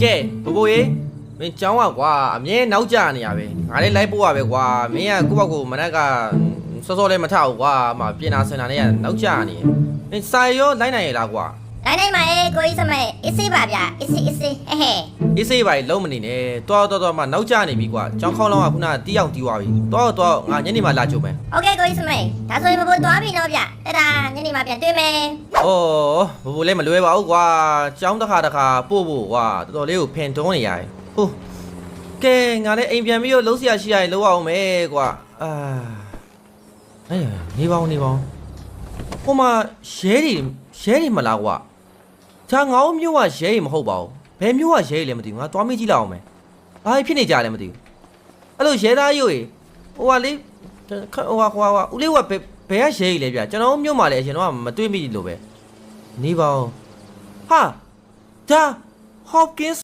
ကဲဘိုးရေမင်းကျောင်းကွာအမြဲနောက်ကျနေရပဲငါလည်းလိုက်ပို့ရပဲကွာမင်းကကိုယ့်ဘက်ကိုမနက်ကစောစောလေးမထဘူးကွာမပြင်တာဆင်တာနဲ့ကနောက်ကျနေမင်းစာရောလိုက်နိုင်ရလားကွာလိုက်နိုင်ပါရဲ့ကိုကြီးစမဲအစ်စေးပါဗျာအစ်စေးဟဲဟဲအေးစေးပါလုံးမနေနဲ့တော်မှနောက်ကျနေပြီကွာကျောင်းခေါင်းလောင်းကခုနတီးအောင်တီးသွားပြီတော်ငါညနေမှလာကြုံမယ်โอเคကိုကြီးစမဲဒါဆိုရင်ဘိုးသွားပြီတော့ဗျအဲ့ဒါညနေမှပြန်တွေ့မယ်ဩဘိုးလည်းမလွဲပါဘူးကွာကျောင်းတစ်ခါပို့ဖို့ကွာတော်တော်လေးကိုဖင်တွန်းနေရတယ်ဟုတ်ကဲငါလည်းအိမ်ပြန်ပြီးတော့လုံးစရာရှိရရင်လုံးအောင်မယ်ကွာနေပေါင်းဟိုမှာရဲတွေမလားကွာဒါငါ့မျိုးကရဲတွေမဟုတ်ပါဘူးဘယ်မျိုးကရဲတွေလဲမသိဘူးငါသွားမေးကြည့်လိုက်အောင်မယ်ဘာဖြစ်နေကြလဲမသိဘူးအဲ့လိုရဲသားရို့ဟိုကလေဦးလေးကဘယ်ကရဲတွေလဲဗျကျွန်တော်မျိုးမှလည်းအရင်တော့မတွေ့မိလို့ပဲနေပေါင်းဟာဒါ Hopkins